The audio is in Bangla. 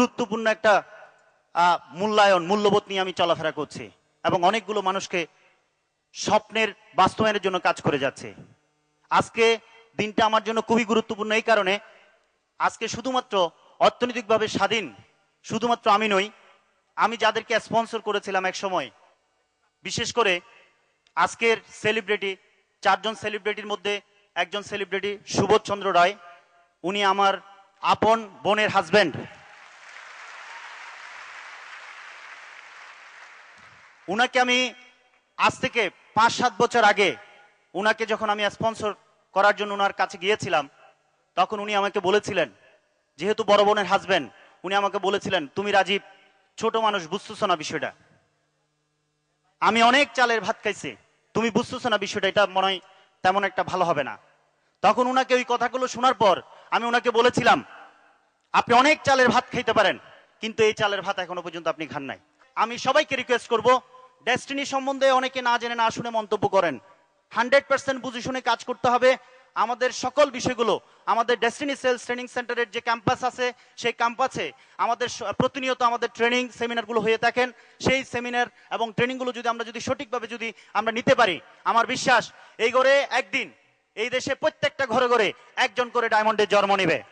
গুরুত্বপূর্ণ একটা মূল্যবোধ নিয়ে আমি চলাফেরা করছি এবং অনেকগুলো মানুষকে স্বপ্নের বাস্তবায়নের জন্য কাজ করে যাচ্ছে। আজকে দিনটা আমার জন্য খুবই গুরুত্বপূর্ণ এই কারণে, আজকে শুধুমাত্র অর্থনৈতিকভাবে স্বাধীন শুধুমাত্র আমি নই, আমি যাদেরকে স্পন্সর করেছিলাম এক সময়, বিশেষ করে আজকের সেলিব্রিটি, 4 জন সেলিব্রিটির মধ্যে একজন সেলিব্রিটি সুবোধ চন্দ্র রায়, উনি আমার আপন বোনের হাজবেন্ড। উনাকে আমি আজ থেকে 5-7 বছর আগে উনাকে যখন আমি স্পন্সর করার জন্য ওনার কাছে গিয়েছিলাম, তখন উনি আমাকে বলেছিলেন, যেহেতু বড় বোনের হাজবেন্ড, উনি আমাকে বলেছিলেন, তুমি রাজীব ছোট মানুষ, বুঝতেছো না বিষয়টা, আমি অনেক চালের ভাত খাইছি, তুমি বুঝতেছো না বিষয়টা, এটা মনে হয় তেমন একটা ভালো হবে না। তখন উনাকে ওই কথাগুলো শোনার পর আমি উনাকে বলেছিলাম, আপনি অনেক চালের ভাত খাইতে পারেন, কিন্তু এই চালের ভাত এখনো পর্যন্ত আপনি খান নাই। আমি সবাইকে রিকোয়েস্ট করব, ডেস্টিনি সম্বন্ধে অনেকে না জেনে না শুনে মন্তব্য করেন, 100% বুঝে শুনে কাজ করতে হবে। আমাদের সকল বিষয়গুলো আমাদের ডেস্টিনি সেলস ট্রেনিং সেন্টারের যে ক্যাম্পাস আছে, সেই ক্যাম্পাসে আমাদের প্রতিনিয়ত আমাদের ট্রেনিং সেমিনারগুলো হয়ে থাকেন। সেই সেমিনার এবং ট্রেনিংগুলো যদি আমরা সঠিকভাবে আমরা নিতে পারি, আমার বিশ্বাস এই ঘরে একদিন এই দেশে প্রত্যেকটা ঘরে ঘরে একজন করে ডায়মন্ডের জন্ম নেবে।